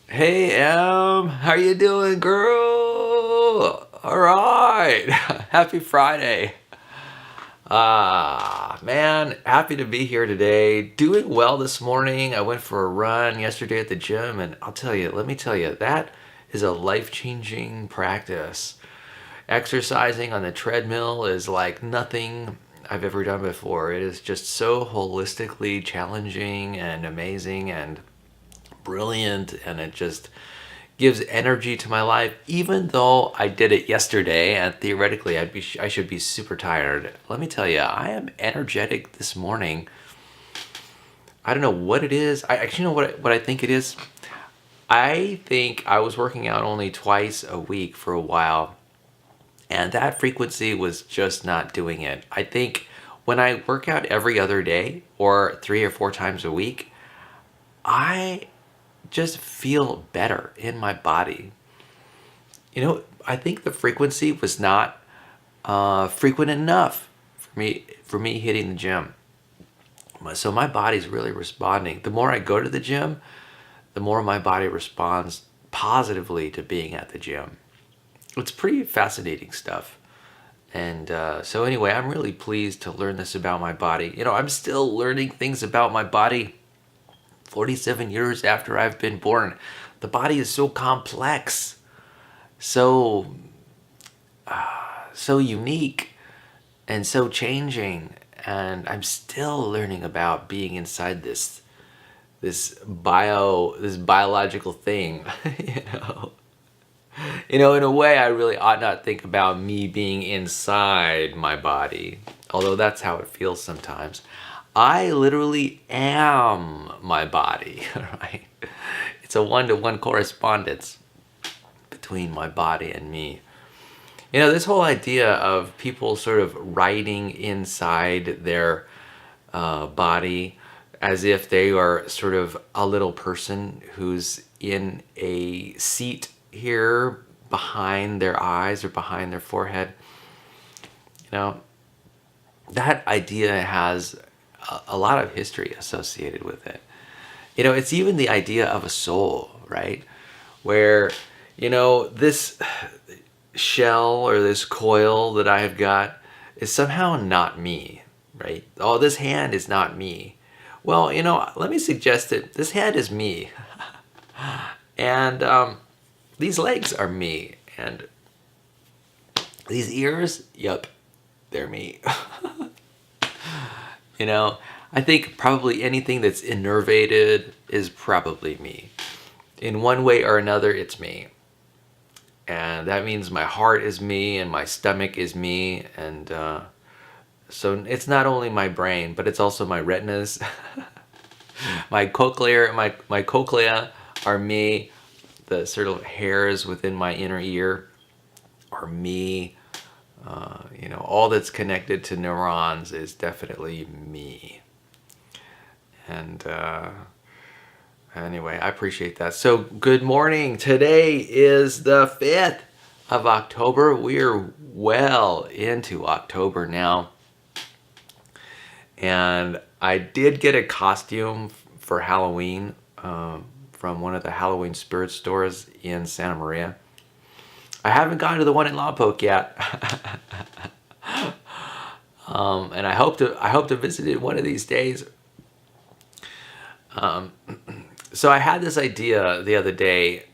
Hey Em, how you doing, girl? All right, happy Friday. Man, happy to be here today. Doing well this morning. I went for a run yesterday at the gym, and let me tell you, that is a life-changing practice. Exercising on the treadmill is like nothing I've ever done before. It is just so holistically challenging and amazing and brilliant, and it just gives energy to my life. Even though I did it yesterday and theoretically I should be super tired, let me tell you, I am energetic this morning. I don't know what it is. I actually know what I think it is. I think I was working out only twice a week for a while, and that frequency was just not doing it. I think when I work out every other day or 3 or 4 times a week, I just feel better in my body. I think the frequency was not frequent enough for me hitting the gym. So my body's really responding. The more I go to the gym, the more my body responds positively to being at the gym. It's pretty fascinating stuff. And so anyway, I'm really pleased to learn this about my body. I'm still learning things about my body 47 years after I've been born. The body is so complex, so so unique, and so changing, and I'm still learning about being inside this biological thing. you know in a way, I really ought not think about me being inside my body, although that's how it feels sometimes. I literally am my body. Right? It's a one-to-one correspondence between my body and me. This whole idea of people sort of riding inside their body as if they are sort of a little person who's in a seat here behind their eyes or behind their forehead. You know, that idea has a lot of history associated with it. It's even the idea of a soul, right? Where, this shell or this coil that I have got is somehow not me, right? Oh, this hand is not me. Well, let me suggest that this hand is me. And these legs are me. And these ears, yep, they're me. I think probably anything that's innervated is probably me. In one way or another, it's me. And that means my heart is me and my stomach is me. And so it's not only my brain, but it's also my retinas. My cochlea are me. The sort of hairs within my inner ear are me. All that's connected to neurons is definitely me. And anyway, I appreciate that. So, good morning. Today is the 5th of October. We're well into October now. And I did get a costume for Halloween from one of the Halloween spirit stores in Santa Maria. I haven't gone to the one in Lompoc yet. And I hope to visit it one of these days. So I had this idea the other day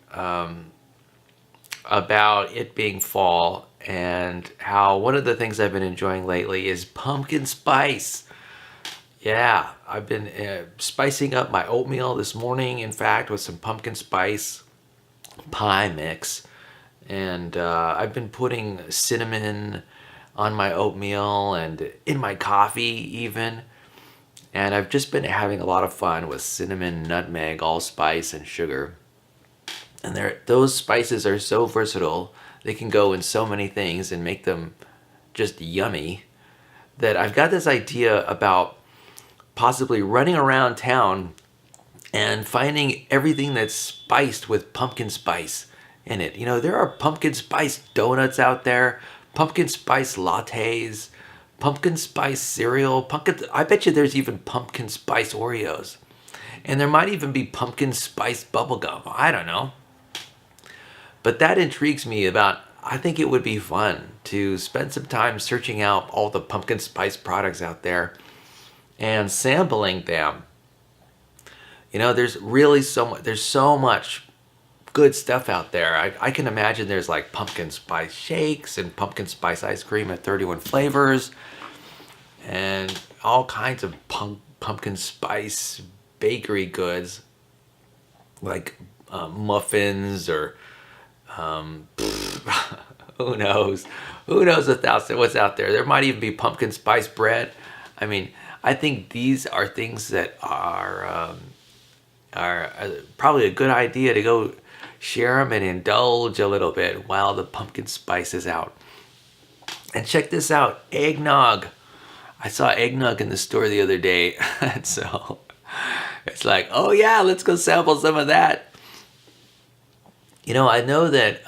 about it being fall, and how one of the things I've been enjoying lately is pumpkin spice. Yeah, I've been spicing up my oatmeal this morning, in fact, with some pumpkin spice pie mix. And I've been putting cinnamon on my oatmeal and in my coffee even. And I've just been having a lot of fun with cinnamon, nutmeg, allspice, and sugar. And those spices are so versatile. They can go in so many things and make them just yummy, that I've got this idea about possibly running around town and finding everything that's spiced with pumpkin spice in it. There are pumpkin spice donuts out there, pumpkin spice lattes, pumpkin spice cereal, I bet you there's even pumpkin spice Oreos. And there might even be pumpkin spice bubblegum. I don't know. But that intrigues me about, I think it would be fun to spend some time searching out all the pumpkin spice products out there and sampling them. There's really there's so much good stuff out there. I can imagine there's like pumpkin spice shakes and pumpkin spice ice cream at 31 flavors and all kinds of pumpkin spice bakery goods like muffins or who knows? Who knows what's out there? There might even be pumpkin spice bread. I mean, I think these are things that are probably a good idea to go share them and indulge a little bit while the pumpkin spice is out. And check this out, eggnog. I saw eggnog in the store the other day, and so it's like, oh yeah, let's go sample some of that. I know that,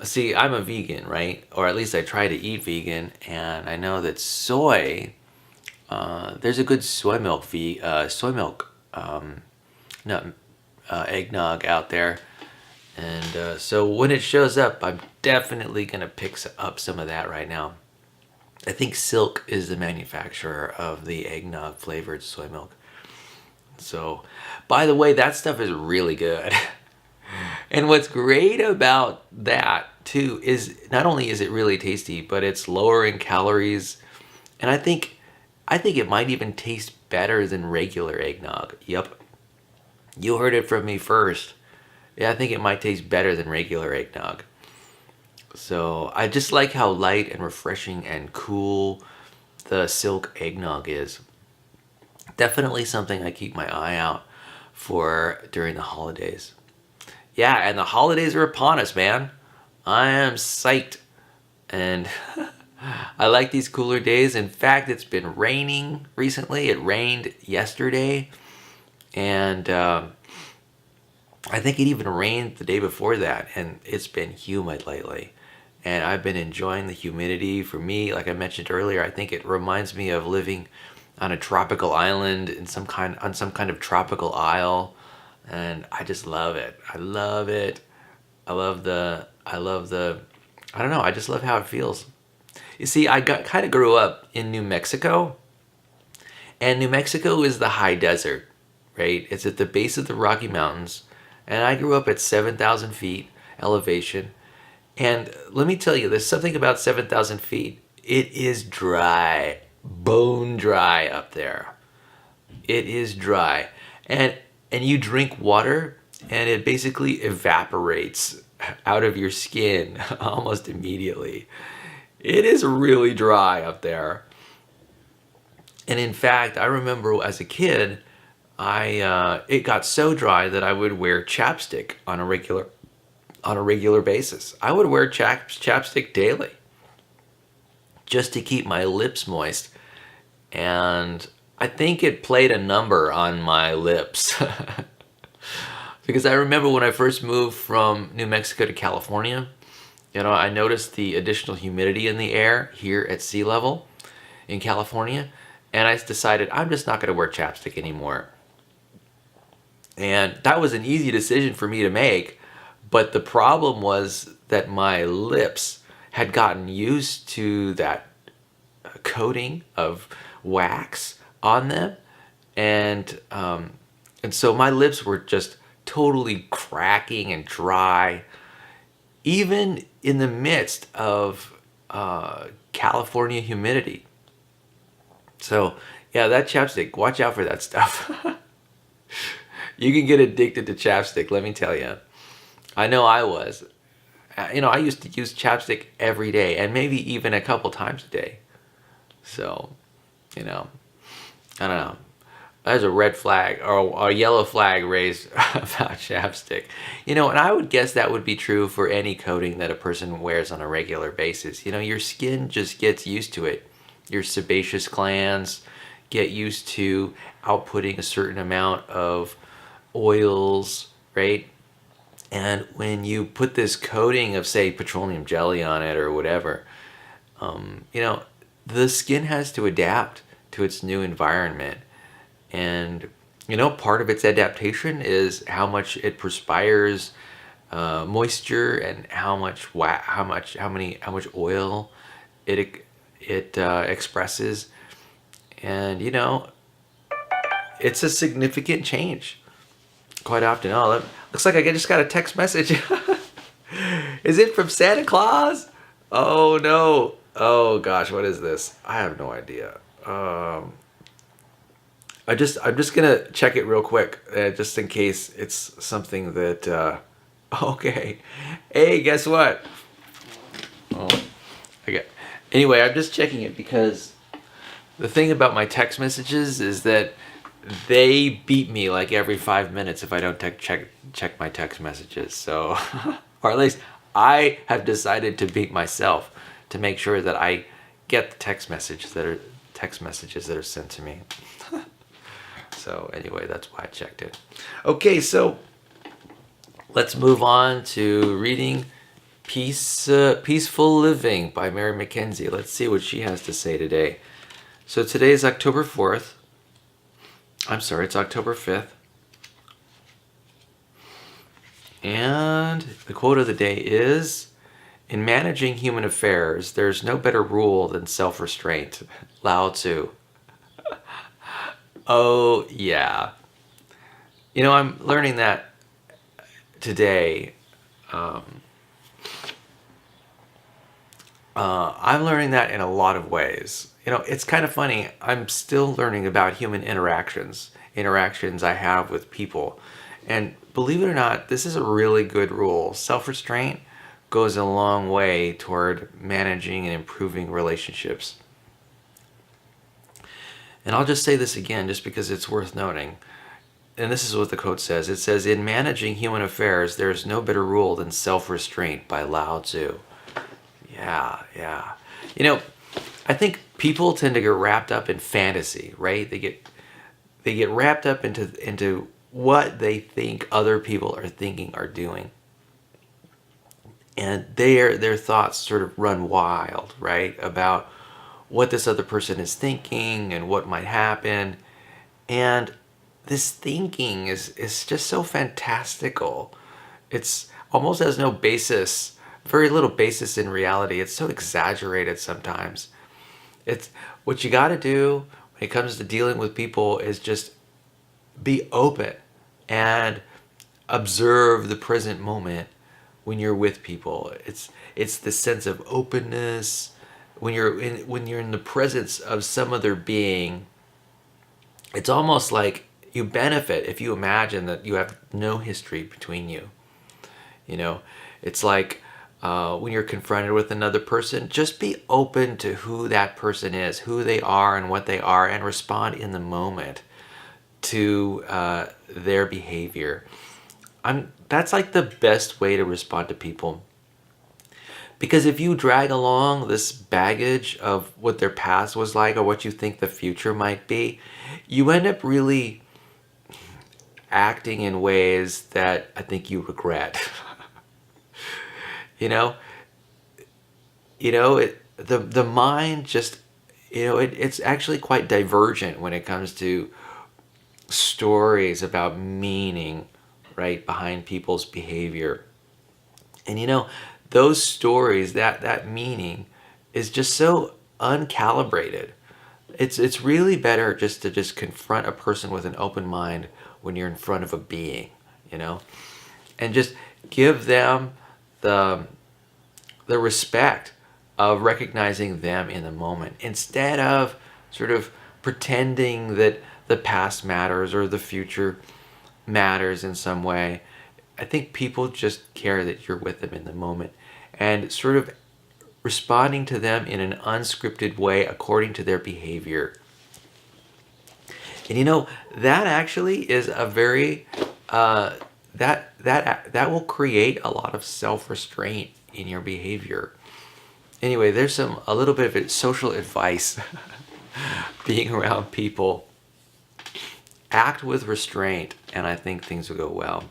see, I'm a vegan, right? Or at least I try to eat vegan, and I know that soy, there's a good soy milk, eggnog out there. And so when it shows up, I'm definitely going to pick up some of that right now. I think Silk is the manufacturer of the eggnog flavored soy milk. So, by the way, that stuff is really good. And what's great about that too is not only is it really tasty, but it's lower in calories. And I think it might even taste better than regular eggnog. Yep. You heard it from me first. Yeah, I think it might taste better than regular eggnog. So I just like how light and refreshing and cool the Silk eggnog is. Definitely something I keep my eye out for during the holidays. Yeah, and the holidays are upon us, man. I am psyched. And I like these cooler days. In fact, it's been raining recently. It rained yesterday. And I think it even rained the day before that, and it's been humid lately. And I've been enjoying the humidity. For me, like I mentioned earlier, I think it reminds me of living on a tropical island on some kind of tropical isle, and I just love it. I love it. I love the I don't know, I just love how it feels. You see, I kind of grew up in New Mexico, and New Mexico is the high desert, right? It's at the base of the Rocky Mountains. And I grew up at 7,000 feet elevation. And let me tell you, there's something about 7,000 feet. It is dry, bone dry up there. It is dry. And you drink water, and it basically evaporates out of your skin almost immediately. It is really dry up there. And in fact, I remember as a kid, it got so dry that I would wear chapstick on a regular basis. I would wear chapstick daily just to keep my lips moist. And I think it played a number on my lips. Because I remember when I first moved from New Mexico to California, I noticed the additional humidity in the air here at sea level in California. And I decided I'm just not going to wear chapstick anymore. And that was an easy decision for me to make, but the problem was that my lips had gotten used to that coating of wax on them, and so my lips were just totally cracking and dry, even in the midst of California humidity. So yeah, that chapstick, watch out for that stuff. You can get addicted to chapstick, let me tell you. I know I was. I used to use chapstick every day, and maybe even a couple times a day. So, I don't know. There's a red flag or a yellow flag raised about chapstick. And I would guess that would be true for any coating that a person wears on a regular basis. Your skin just gets used to it. Your sebaceous glands get used to outputting a certain amount of oils, right? And when you put this coating of, say, petroleum jelly on it or whatever, the skin has to adapt to its new environment. And Part of its adaptation is how much it perspires, moisture, and how much oil it expresses, and it's a significant change quite often. Oh, looks like I just got a text message. Is it from Santa Claus? Oh no. Oh gosh, what is this? I have no idea. I'm just gonna check it real quick, just in case it's something that. Okay. Hey, guess what? Oh, okay. Anyway, I'm just checking it because the thing about my text messages is that they beat me like every 5 minutes if I don't check my text messages. So, or at least I have decided to beat myself to make sure that I get the text messages that are sent to me. So anyway, that's why I checked it. Okay, so let's move on to reading Peaceful Living by Mary Mackenzie. Let's see what she has to say today. So today is October 4th. I'm sorry, it's October 5th. And the quote of the day is, "In managing human affairs, there's no better rule than self-restraint." Lao Tzu. Oh, yeah. I'm learning that today. I'm learning that in a lot of ways. It's kind of funny. I'm still learning about human interactions I have with people. And believe it or not, this is a really good rule. Self-restraint goes a long way toward managing and improving relationships. And I'll just say this again just because it's worth noting. And this is what the quote says. It says, "In managing human affairs, there is no better rule than self-restraint," by Lao Tzu. Yeah, yeah. I think people tend to get wrapped up in fantasy, right? They get wrapped up into what they think other people are thinking or doing. And their thoughts sort of run wild, right? About what this other person is thinking and what might happen. And this thinking is just so fantastical. It's almost has no basis, very little basis in reality. It's so exaggerated sometimes. It's what you got to do when it comes to dealing with people is just be open and observe the present moment when you're with people. It's the sense of openness when you're in the presence of some other being. It's almost like you benefit if you imagine that you have no history between you. It's like when you're confronted with another person, just be open to who that person is, who they are and what they are, and respond in the moment to their behavior. That's like the best way to respond to people. Because if you drag along this baggage of what their past was like or what you think the future might be, you end up really acting in ways that I think you regret. The mind just, it's actually quite divergent when it comes to stories about meaning, right, behind people's behavior. And those stories, that meaning is just so uncalibrated. It's really better just to confront a person with an open mind when you're in front of a being, and just give them the respect of recognizing them in the moment instead of sort of pretending that the past matters or the future matters in some way. I think people just care that you're with them in the moment and sort of responding to them in an unscripted way according to their behavior. And that actually is a very that will create a lot of self-restraint in your behavior. Anyway, there's a little bit of social advice being around people. Act with restraint, and I think things will go well.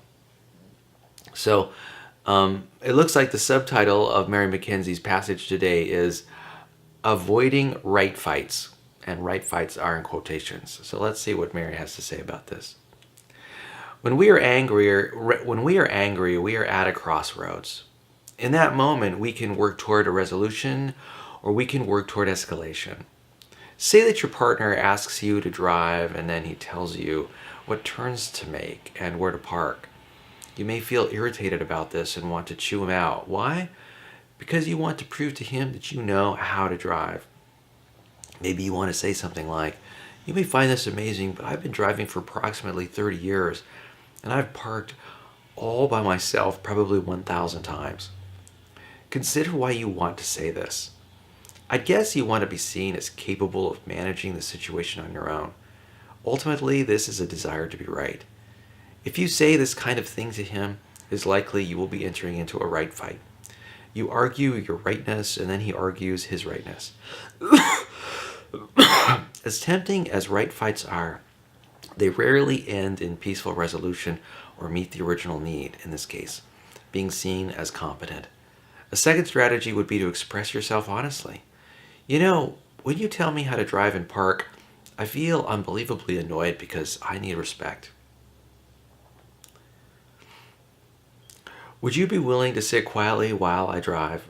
So, it looks like the subtitle of Mary Mackenzie's passage today is "Avoiding Right Fights," and right fights are in quotations. So let's see what Mary has to say about this. When we are angry, we are at a crossroads. In that moment, we can work toward a resolution or we can work toward escalation. Say that your partner asks you to drive and then he tells you what turns to make and where to park. You may feel irritated about this and want to chew him out. Why? Because you want to prove to him that you know how to drive. Maybe you want to say something like, "You may find this amazing, but I've been driving for approximately 30 years and I've parked all by myself probably 1,000 times." Consider why you want to say this. I guess you want to be seen as capable of managing the situation on your own. Ultimately, this is a desire to be right. If you say this kind of thing to him, it is likely you will be entering into a right fight. You argue your rightness, and then he argues his rightness. As tempting as right fights are, they rarely end in peaceful resolution or meet the original need, in this case, being seen as competent. A second strategy would be to express yourself honestly. You know, when you tell me how to drive and park, I feel unbelievably annoyed because I need respect. Would you be willing to sit quietly while I drive?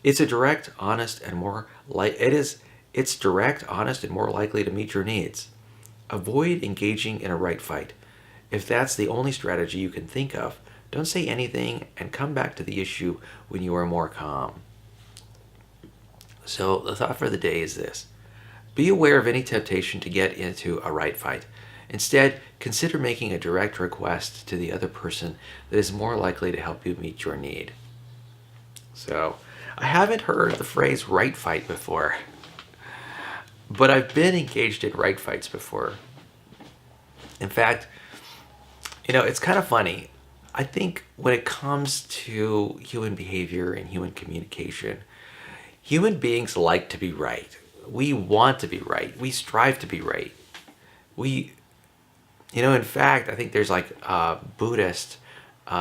It's a direct, honest, and more like it is. It's direct, honest, and more likely to meet your needs. Avoid engaging in a right fight. If that's the only strategy you can think of, don't say anything and come back to the issue when you are more calm. So the thought for the day is this: be aware of any temptation to get into a right fight. Instead, consider making a direct request to the other person that is more likely to help you meet your need. So, I haven't heard the phrase right fight before, but I've been engaged in right fights before. In fact, it's kind of funny. I think when it comes to human behavior and human communication, human beings like to be right. We want to be right. We strive to be right. In fact, I think there's like Buddhist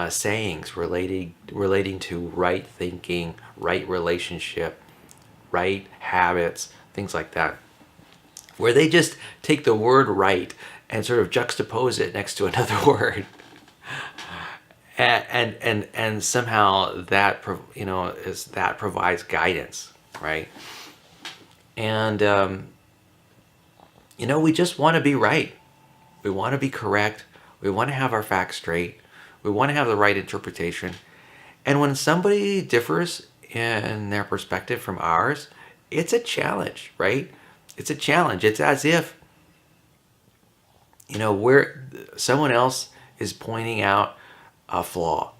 sayings relating to right thinking, right relationship, right habits, things like that, where they just take the word right and sort of juxtapose it next to another word, and somehow that that provides guidance, right? And we just want to be right. We want to be correct. We want to have our facts straight. We want to have the right interpretation. And when somebody differs in their perspective from ours, it's a challenge, right? It's a challenge. It's as if, where someone else is pointing out a flaw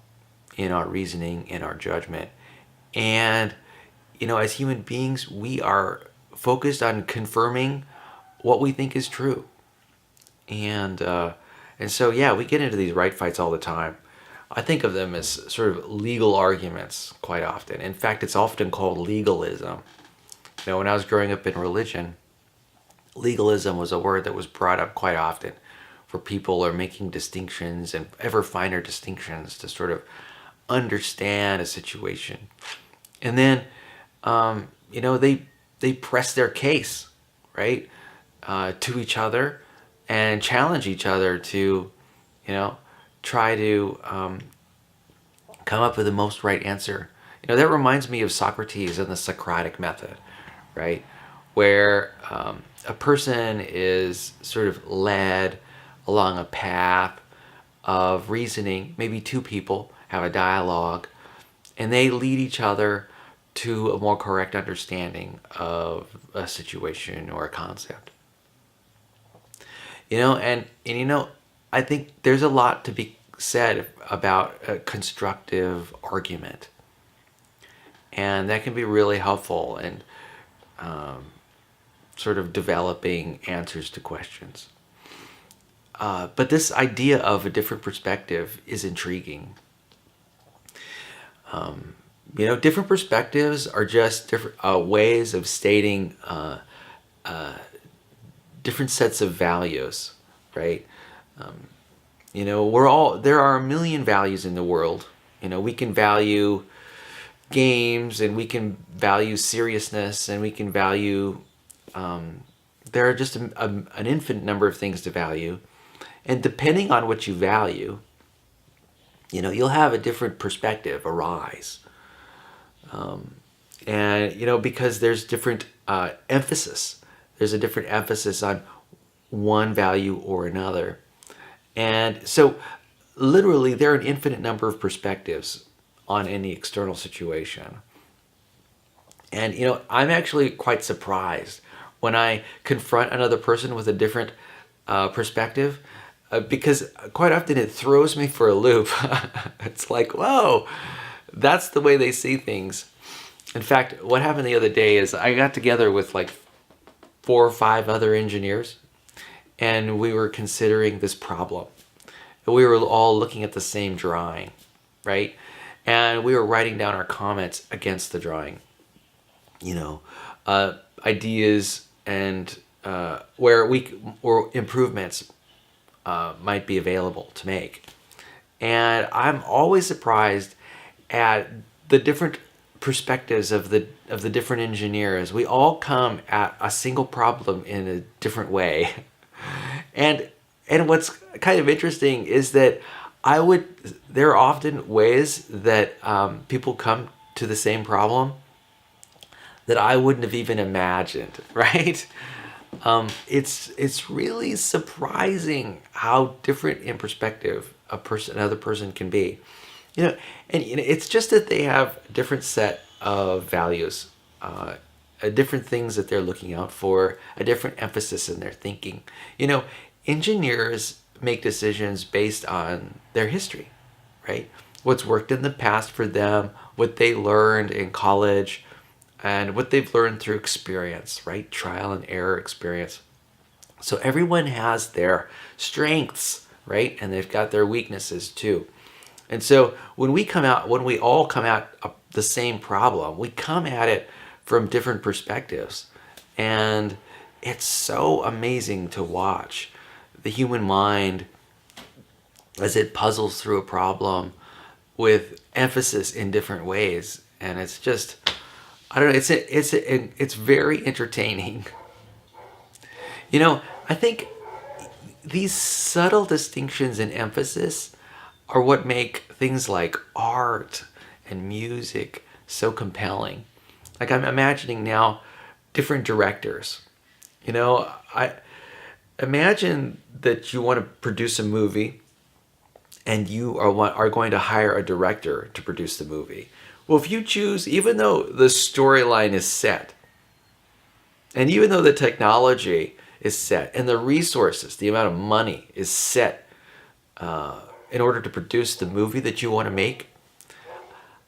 in our reasoning, in our judgment. And, as human beings, we are focused on confirming what we think is true. And so, yeah, we get into these right fights all the time. I think of them as sort of legal arguments quite often. In fact, it's often called legalism. When I was growing up in religion, legalism was a word that was brought up quite often, where people are making distinctions and ever finer distinctions to sort of understand a situation. And then, they press their case, right, to each other and challenge each other to, try to come up with the most right answer. That reminds me of Socrates and the Socratic method, right? Where a person is sort of led along a path of reasoning. Maybe two people have a dialogue and they lead each other to a more correct understanding of a situation or a concept. I think there's a lot to be said about a constructive argument. And that can be really helpful in sort of developing answers to questions. But this idea of a different perspective is intriguing. Different perspectives are just different ways of stating different sets of values, right? There are a million values in the world. We can value games, and we can value seriousness, and we can value, there are just an infinite number of things to value. And depending on what you value, you'll have a different perspective arise. And, because there's different emphasis. There's a different emphasis on one value or another. And so, literally, there are an infinite number of perspectives on any external situation. And, I'm actually quite surprised when I confront another person with a different perspective, because quite often it throws me for a loop. It's like, whoa, that's the way they see things. In fact, what happened the other day is I got together with like 4 or 5 other engineers, and we were considering this problem. We were all looking at the same drawing, right? And we were writing down our comments against the drawing. Ideas and where or improvements might be available to make. And I'm always surprised at the different perspectives of the different engineers. We all come at a single problem in a different way. And what's kind of interesting is that there are often ways that people come to the same problem that I wouldn't have even imagined, right? It's really surprising how different in perspective another person can be. And it's just that they have a different set of values, different things that they're looking out for, a different emphasis in their thinking. Engineers make decisions based on their history, right? What's worked in the past for them, what they learned in college, and what they've learned through experience, right? Trial and error experience. So everyone has their strengths, right? And they've got their weaknesses too. And so when we all come out the same problem, we come at it from different perspectives. And it's so amazing to watch the human mind as it puzzles through a problem with emphasis in different ways. And it's just, I don't know, it's very entertaining. I think these subtle distinctions in emphasis are what make things like art and music so compelling. Like, I'm imagining now different directors. I imagine that you want to produce a movie and you are going to hire a director to produce the movie. Well, if you choose, even though the storyline is set, and even though the technology is set, and the resources, the amount of money is set in order to produce the movie that you want to make,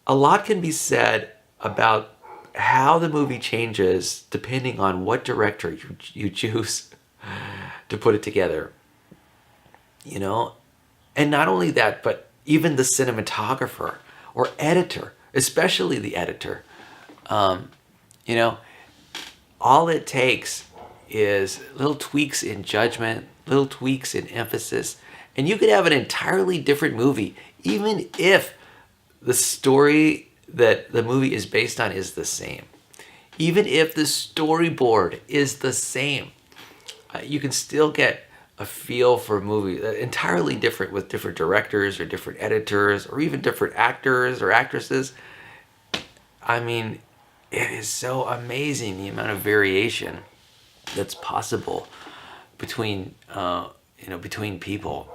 a lot can be said about how the movie changes depending on what director you choose to put it together. And not only that, but even the cinematographer or editor, especially the editor. All it takes is little tweaks in judgment, little tweaks in emphasis, and you could have an entirely different movie, even if the story that the movie is based on is the same. Even if the storyboard is the same, you can still get a feel for a movie entirely different with different directors or different editors or even different actors or actresses. I mean, it is so amazing the amount of variation that's possible between people.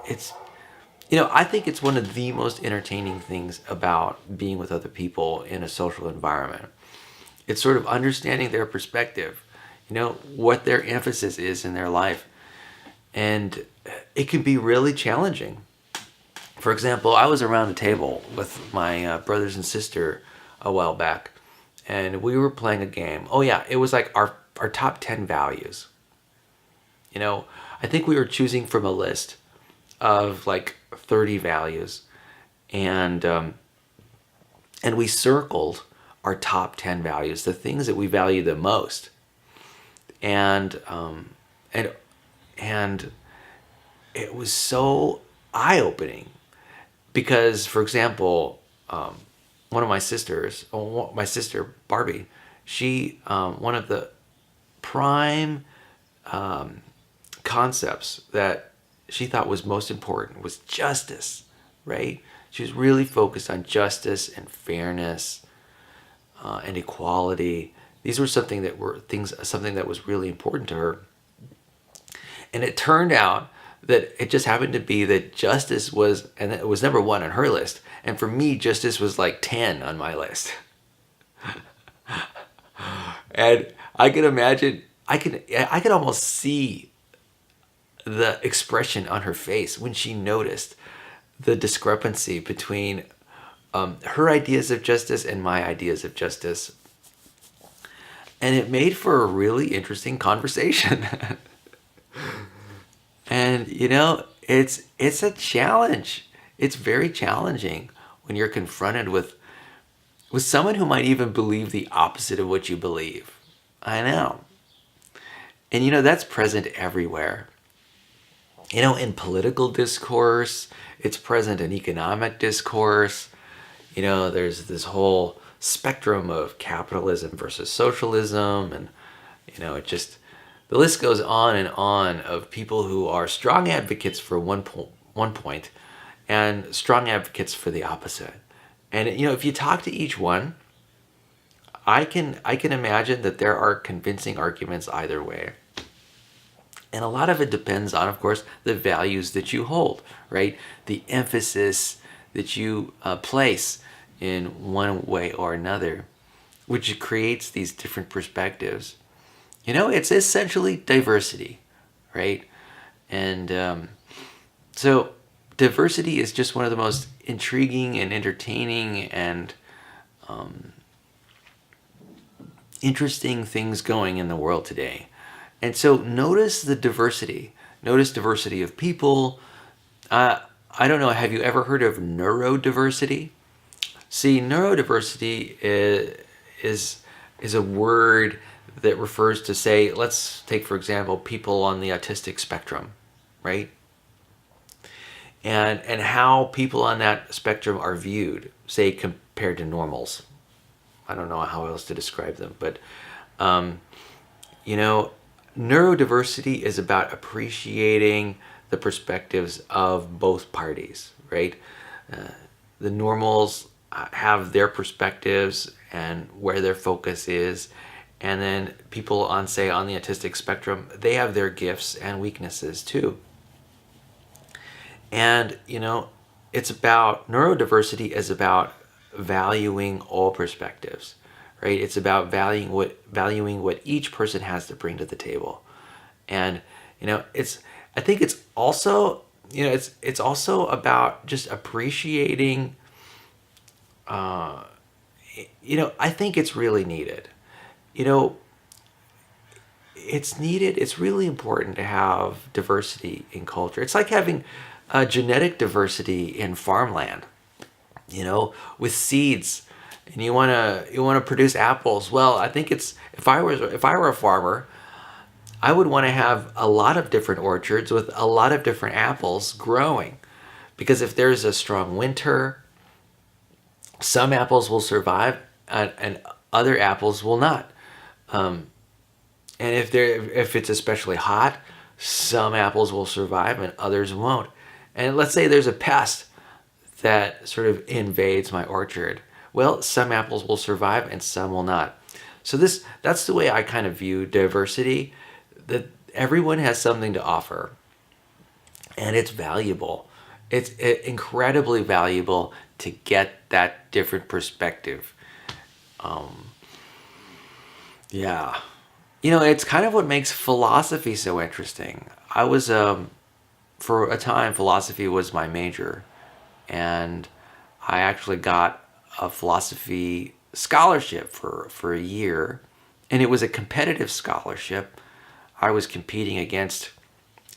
I think it's one of the most entertaining things about being with other people in a social environment. It's sort of understanding their perspective, what their emphasis is in their life. And it can be really challenging. For example, I was around a table with my brothers and sister a while back, and we were playing a game. Oh yeah, it was like our top 10 values. I think we were choosing from a list of like 30 values, and we circled our top 10 values, the things that we value the most. And it was so eye-opening because, for example, one of my sisters, my sister Barbie, she one of the prime concepts that she thought was most important was justice, right? She was really focused on justice and fairness and equality. These were something that was really important to her. And it turned out that it just happened to be that justice was, and it was number one on her list. And for me, justice was like 10 on my list. And I can imagine, I could almost see the expression on her face when she noticed the discrepancy between her ideas of justice and my ideas of justice. And it made for a really interesting conversation. And it's a challenge. It's very challenging when you're confronted with someone who might even believe the opposite of what you believe. I know. And that's present everywhere. In political discourse, it's present in economic discourse. There's this whole spectrum of capitalism versus socialism, and the list goes on and on of people who are strong advocates for one point and strong advocates for the opposite. And if you talk to each one, I can imagine that there are convincing arguments either way. And a lot of it depends on, of course, the values that you hold, right? The emphasis that you place in one way or another, which creates these different perspectives. It's essentially diversity, right? And so diversity is just one of the most intriguing and entertaining and interesting things going in the world today. And so notice the diversity. Notice diversity of people. I don't know, have you ever heard of neurodiversity? See, neurodiversity is a word that refers to, say, let's take, for example, people on the autistic spectrum, right? And how people on that spectrum are viewed, say, compared to normals. I don't know how else to describe them, but, neurodiversity is about appreciating the perspectives of both parties, right? The normals have their perspectives and where their focus is, and then people on the autistic spectrum, they have their gifts and weaknesses too. And neurodiversity is about valuing all perspectives, right? It's about valuing what each person has to bring to the table. And I think it's also it's also about just appreciating. I think it's really needed. It's needed. It's really important to have diversity in culture. It's like having genetic diversity in farmland. With seeds, and you want to produce apples. Well, I think if I were a farmer, I would want to have a lot of different orchards with a lot of different apples growing, because if there's a strong winter, some apples will survive and other apples will not. And if it's especially hot, some apples will survive and others won't. And let's say there's a pest that sort of invades my orchard. Well, some apples will survive and some will not. So that's the way I kind of view diversity, that everyone has something to offer. And it's valuable. It's incredibly valuable to get that different perspective. Yeah. It's kind of what makes philosophy so interesting. I was, for a time, philosophy was my major. And I actually got a philosophy scholarship for a year. And it was a competitive scholarship. I was competing against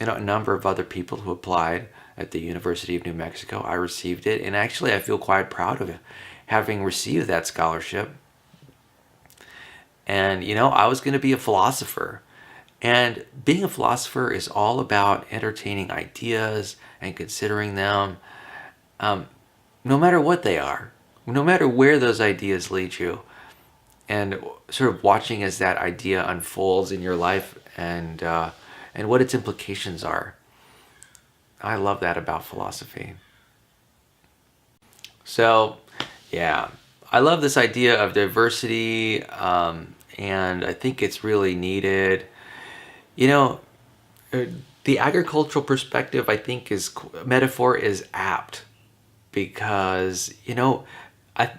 a number of other people who applied at the University of New Mexico. I received it. And actually, I feel quite proud of it, having received that scholarship. And, I was going to be a philosopher. And being a philosopher is all about entertaining ideas and considering them, no matter what they are, no matter where those ideas lead you, and sort of watching as that idea unfolds in your life and what its implications are. I love that about philosophy. So, yeah, I love this idea of diversity, and I think it's really needed. You know, uh, the agricultural perspective, I think, is metaphor is apt because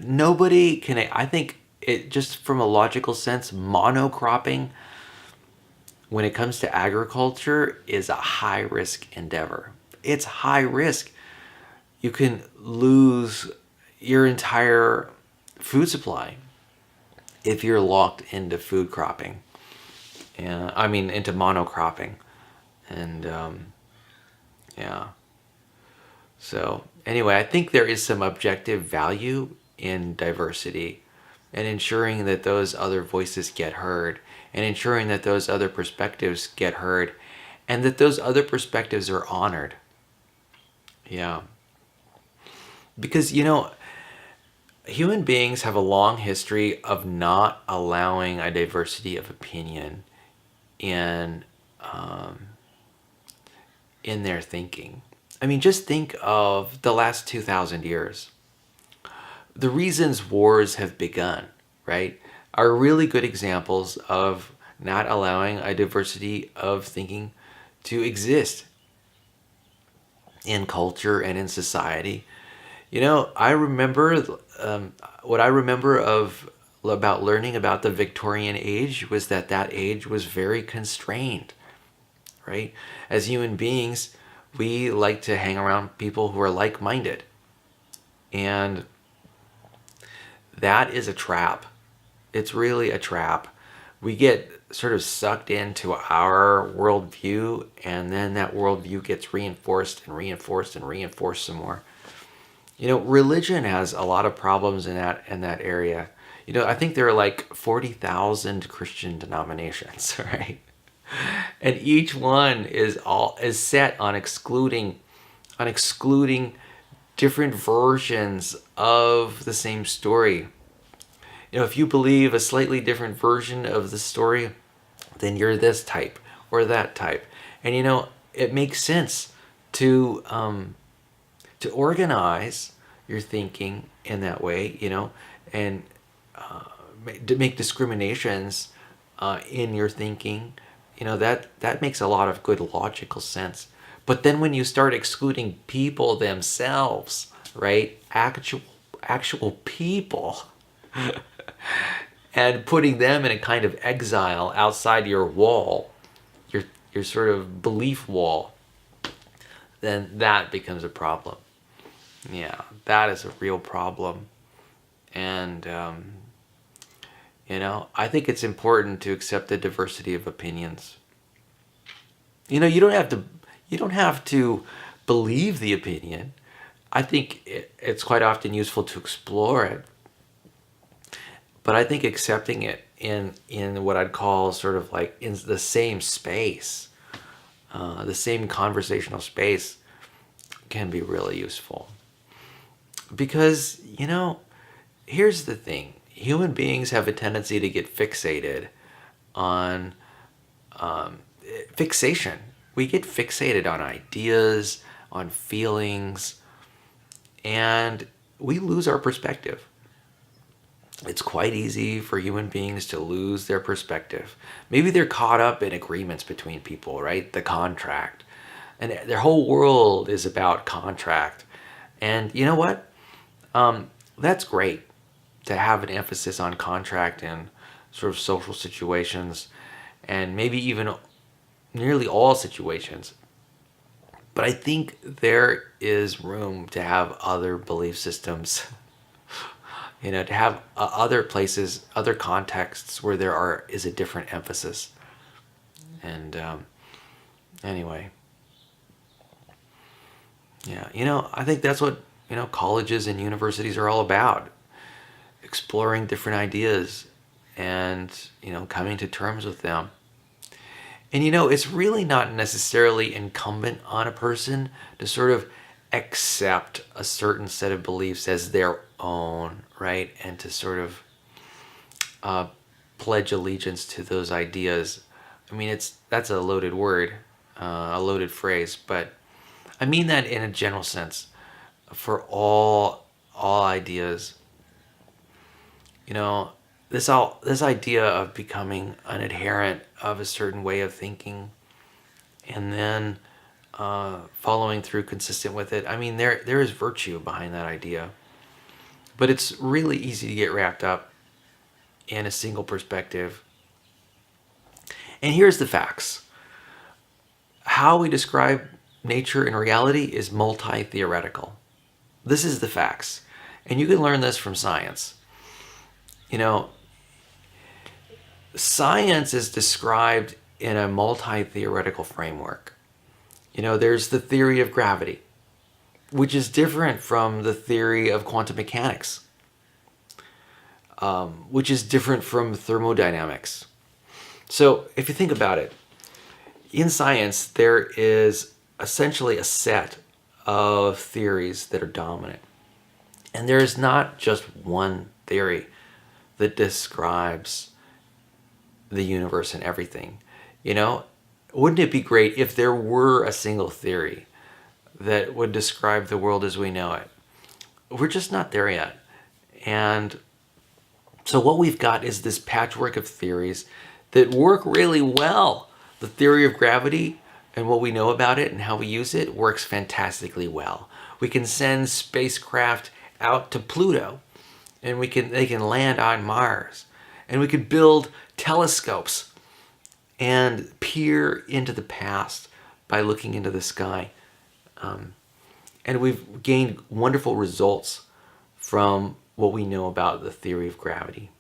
nobody can. I think it just from a logical sense, monocropping when it comes to agriculture is a high risk endeavor. It's high risk. You can lose your entire food supply if you're locked into food cropping. And I mean into monocropping. And yeah. So anyway, I think there is some objective value in diversity and ensuring that those other voices get heard and ensuring that those other perspectives get heard and that those other perspectives are honored. Yeah. Because, human beings have a long history of not allowing a diversity of opinion in in their thinking. I mean, just think of the last 2,000 years. The reasons wars have begun, right, are really good examples of not allowing a diversity of thinking to exist in culture and in society. I remember what I remember of about learning about the Victorian age was that age was very constrained, right? As human beings, we like to hang around people who are like-minded. And that is a trap. It's really a trap. We get sort of sucked into our worldview, and then that worldview gets reinforced and reinforced and reinforced some more. Religion has a lot of problems in that area. I think there are like 40,000 Christian denominations, right? And each one is set on excluding different versions of the same story. If you believe a slightly different version of the story, then you're this type or that type. And it makes sense to organize your thinking in that way, and to make discriminations in your thinking, that makes a lot of good logical sense. But then when you start excluding people themselves, right, actual people, and putting them in a kind of exile outside your wall, your sort of belief wall, then that becomes a problem. Yeah, that is a real problem. And I think it's important to accept the diversity of opinions. You don't have to believe the opinion. I think it's quite often useful to explore it. But I think accepting it in what I'd call sort of like in the same space, the same conversational space, can be really useful. Because, here's the thing. Human beings have a tendency to get fixated on fixation. We get fixated on ideas, on feelings, and we lose our perspective. It's quite easy for human beings to lose their perspective. Maybe they're caught up in agreements between people, right? The contract. And their whole world is about contract. And you know what? That's great to have an emphasis on contract in sort of social situations and maybe even nearly all situations. But I think there is room to have other belief systems, to have other places, other contexts where is a different emphasis. And anyway, yeah, I think that's what, colleges and universities are all about. Exploring different ideas and, coming to terms with them. And, it's really not necessarily incumbent on a person to sort of accept a certain set of beliefs as their own, right? And to sort of pledge allegiance to those ideas. I mean, that's a loaded word, a loaded phrase, but I mean that in a general sense for all ideas. You know, this idea of becoming an adherent of a certain way of thinking, and then following through consistent with it. I mean, there is virtue behind that idea, but it's really easy to get wrapped up in a single perspective. And here's the facts. How we describe nature and reality is multi-theoretical. This is the facts. And you can learn this from science. You know, science is described in a multi-theoretical framework. You know, there's the theory of gravity, which is different from the theory of quantum mechanics, which is different from thermodynamics. So if you think about it, in science, there is essentially a set of theories that are dominant. And there is not just one theory that describes the universe and everything. You know, wouldn't it be great if there were a single theory that would describe the world as we know it? We're just not there yet. And so what we've got is this patchwork of theories that work really well. The theory of gravity and what we know about it and how we use it works fantastically well. We can send spacecraft out to Pluto, and they can land on Mars, and we could build telescopes and peer into the past by looking into the sky. And we've gained wonderful results from what we know about the theory of gravity.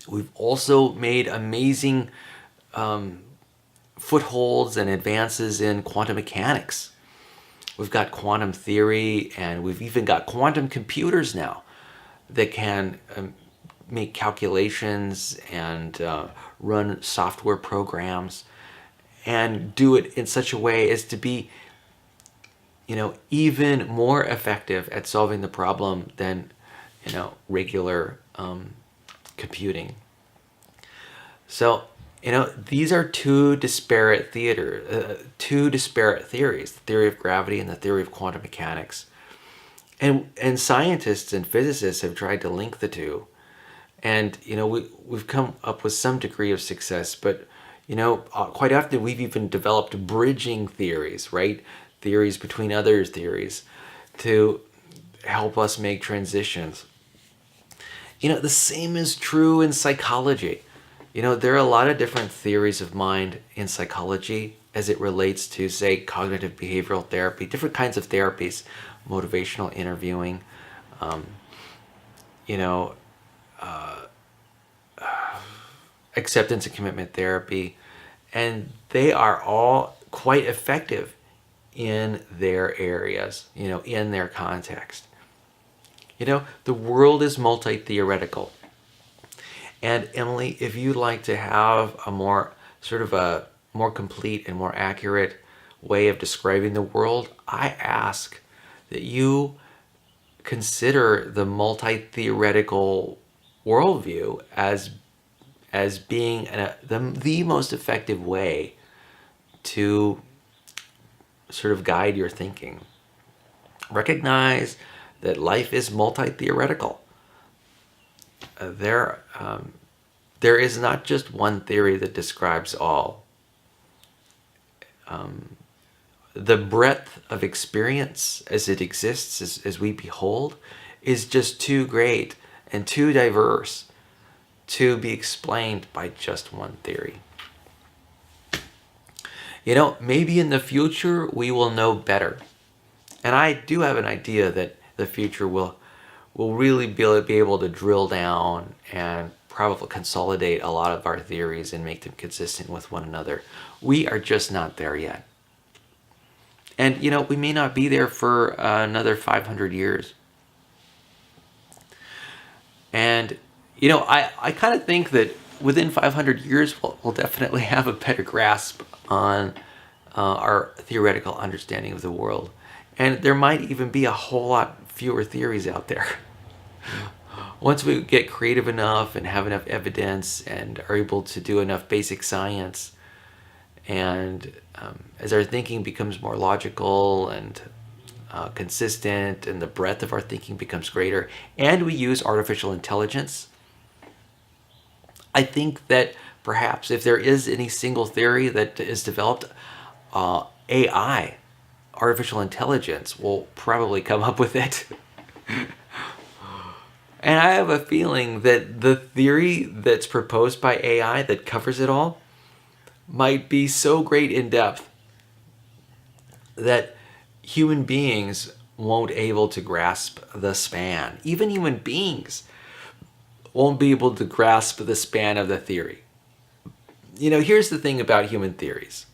We've also made amazing footholds and advances in quantum mechanics. We've got quantum theory, and we've even got quantum computers now that can make calculations and run software programs and do it in such a way as to be, you know, even more effective at solving the problem than, you know, regular computing. So, you know, these are two disparate theories, the theory of gravity and the theory of quantum mechanics. And scientists and physicists have tried to link the two. And, you know, we've come up with some degree of success, but, you know, quite often we've even developed bridging theories, right? Theories between other theories to help us make transitions. You know, the same is true in psychology. You know, there are a lot of different theories of mind in psychology as it relates to, say, cognitive behavioral therapy, different kinds of therapies, motivational interviewing, you know, acceptance and commitment therapy. And they are all quite effective in their areas, you know, in their context. You know, the world is multi-theoretical. And Emily, if you'd like to have a more complete and more accurate way of describing the world, I ask that you consider the multi-theoretical worldview as being the most effective way to sort of guide your thinking. Recognize that life is multi-theoretical. There is not just one theory that describes all. The breadth of experience as it exists, as we behold, is just too great and too diverse to be explained by just one theory. You know, maybe in the future we will know better. And I do have an idea that the future will really be able to drill down and probably consolidate a lot of our theories and make them consistent with one another. We are just not there yet. And, you know, we may not be there for another 500 years. And, you know, I kind of think that within 500 years, we'll definitely have a better grasp on our theoretical understanding of the world. And there might even be a whole lot fewer theories out there. Once we get creative enough and have enough evidence and are able to do enough basic science and As our thinking becomes more logical and consistent, and the breadth of our thinking becomes greater, and we use artificial intelligence, I think that perhaps if there is any single theory that is developed, AI, artificial intelligence, will probably come up with it. And I have a feeling that the theory that's proposed by AI that covers it all might be so great in depth that human beings won't able to grasp the span. Even human beings won't be able to grasp the span of the theory. Here's the thing about human theories,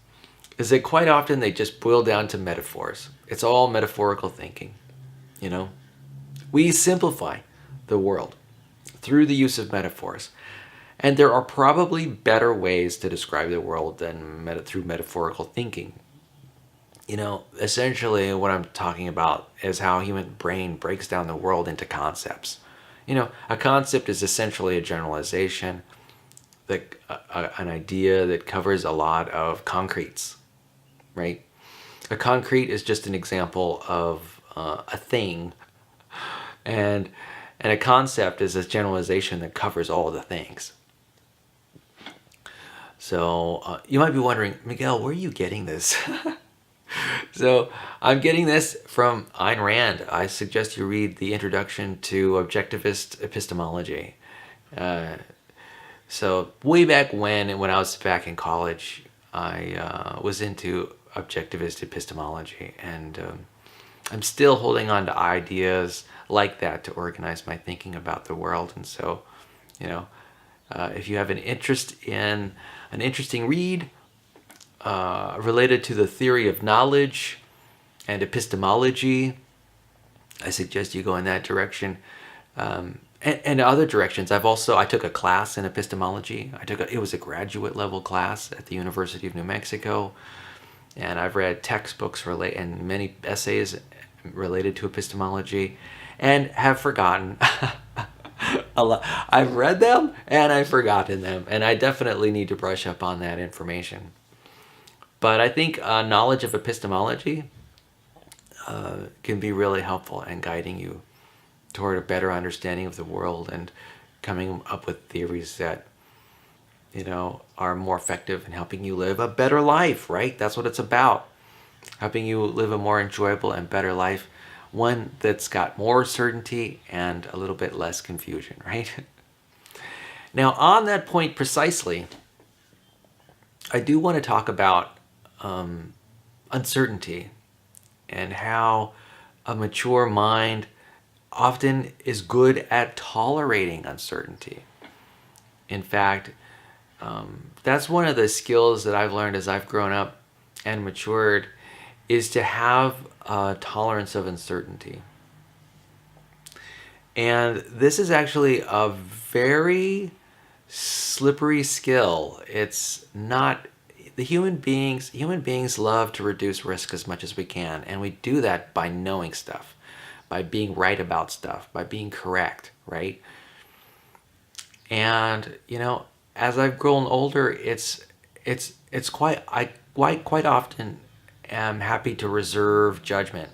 is that quite often they just boil down to metaphors. It's all metaphorical thinking. We simplify the world through the use of metaphors. And there are probably better ways to describe the world than through metaphorical thinking. Essentially what I'm talking about is how human brain breaks down the world into concepts. A concept is essentially a generalization, an idea that covers a lot of concretes, right? A concrete is just an example of a thing, and a concept is a generalization that covers all the things. So you might be wondering, Miguel, where are you getting this? So I'm getting this from Ayn Rand. I suggest you read the Introduction to Objectivist Epistemology. So way back when I was back in college, I was into objectivist epistemology, and I'm still holding on to ideas like that to organize my thinking about the world. And so, if you have an interest in an interesting read related to the theory of knowledge and epistemology, I suggest you go in that direction. And other directions. I took a class in epistemology. It was a graduate level class at the University of New Mexico, and I've read textbooks and many essays related to epistemology, and have forgotten a lot. I've read them and I've forgotten them, and I definitely need to brush up on that information. But I think knowledge of epistemology can be really helpful in guiding you toward a better understanding of the world and coming up with theories that, are more effective in helping you live a better life, right? That's what it's about. Helping you live a more enjoyable and better life, one that's got more certainty and a little bit less confusion, right? Now, on that point precisely, I do want to talk about uncertainty and how a mature mind often is good at tolerating uncertainty. In fact, that's one of the skills that I've learned as I've grown up and matured, is to have a tolerance of uncertainty. And this is actually a very slippery skill. It's not, human beings love to reduce risk as much as we can, and we do that by knowing stuff, by being right about stuff, by being correct, right? And as I've grown older, I quite often am happy to reserve judgment.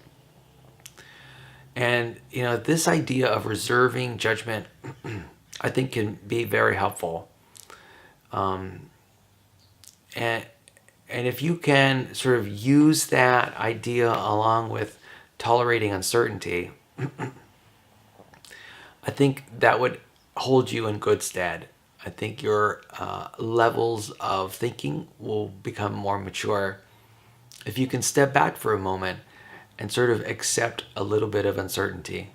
And this idea of reserving judgment, I think, can be very helpful. And if you can sort of use that idea along with tolerating uncertainty, I think that would hold you in good stead. I think your levels of thinking will become more mature if you can step back for a moment and sort of accept a little bit of uncertainty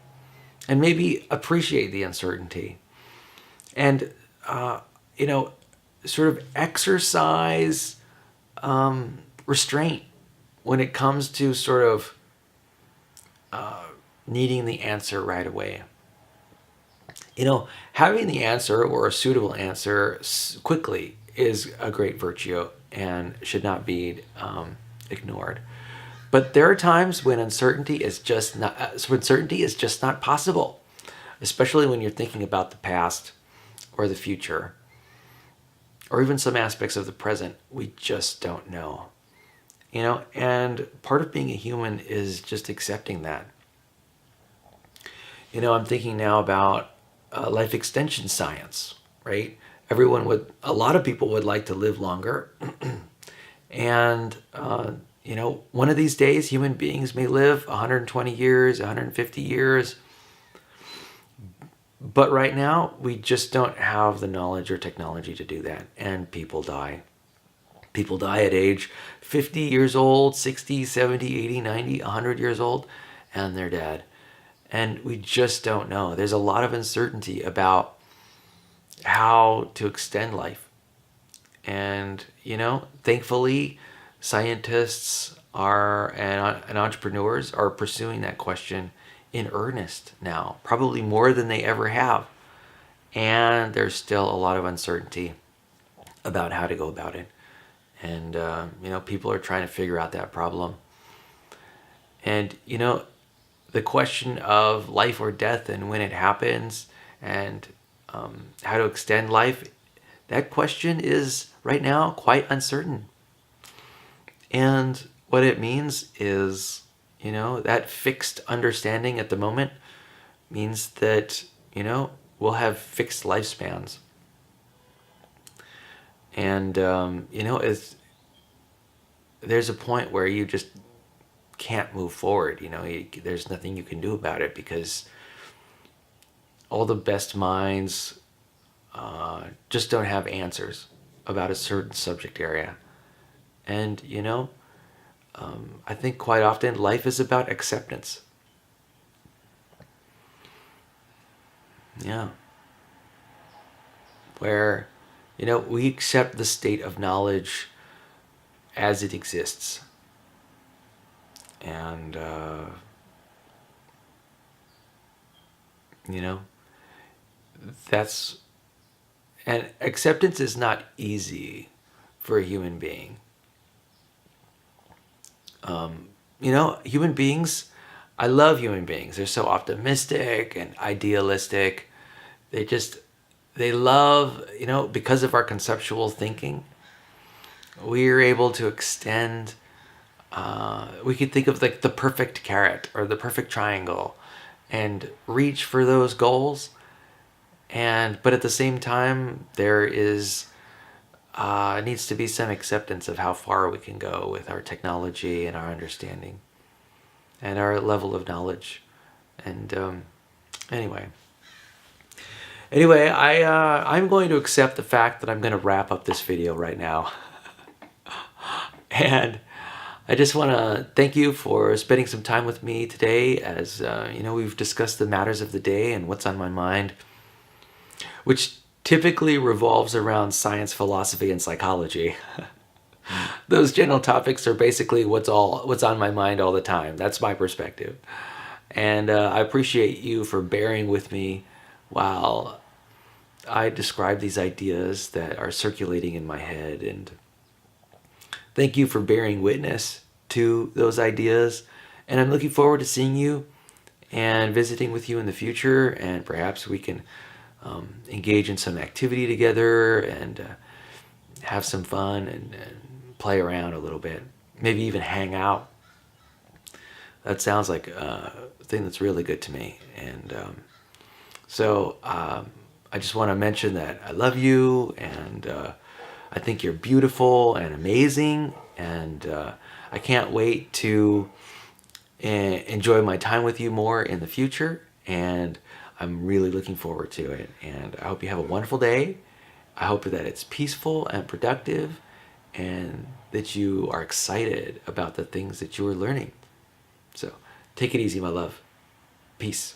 and maybe appreciate the uncertainty, and sort of exercise restraint when it comes to sort of needing the answer right away. Having the answer, or a suitable answer, quickly is a great virtue and should not be ignored. But there are times when uncertainty is just not possible, especially when you're thinking about the past or the future, or even some aspects of the present. We just don't know. and part of being a human is just accepting that. I'm thinking now about life extension science, right? A lot of people would like to live longer. And, one of these days, human beings may live 120 years, 150 years. But right now, we just don't have the knowledge or technology to do that. And people die. People die at age 50 years old, 60, 70, 80, 90, 100 years old, and they're dead. And we just don't know. There's a lot of uncertainty about how to extend life. And, thankfully, scientists and entrepreneurs are pursuing that question in earnest now, probably more than they ever have. And there's still a lot of uncertainty about how to go about it. And, people are trying to figure out that problem. And, the question of life or death and when it happens and how to extend life, that question is right now quite uncertain. And what it means is, that fixed understanding at the moment means that, we'll have fixed lifespans. And, there's a point where you just can't move forward. There's nothing you can do about it because all the best minds just don't have answers about a certain subject area. And, I think quite often life is about acceptance. Yeah. Where, we accept the state of knowledge as it exists. And, and acceptance is not easy for a human being. Human beings, I love human beings. They're so optimistic and idealistic. They love, because of our conceptual thinking, we're able to extend, we could think of like the perfect carrot or the perfect triangle and reach for those goals. But at the same time, there needs to be some acceptance of how far we can go with our technology and our understanding and our level of knowledge. And anyway, I'm going to accept the fact that I'm going to wrap up this video right now. And I just want to thank you for spending some time with me today as, we've discussed the matters of the day and what's on my mind, which typically revolves around science, philosophy, and psychology. Those general topics are basically what's on my mind all the time. That's my perspective. And I appreciate you for bearing with me while I describe these ideas that are circulating in my head. And thank you for bearing witness to those ideas. And I'm looking forward to seeing you and visiting with you in the future. And perhaps we can engage in some activity together and have some fun and play around a little bit. Maybe even hang out. That sounds like a thing that's really good to me. And so I just want to mention that I love you, and I think you're beautiful and amazing, and I can't wait to enjoy my time with you more in the future, and I'm really looking forward to it. And I hope you have a wonderful day. I hope that it's peaceful and productive, and that you are excited about the things that you are learning. So take it easy, my love. Peace.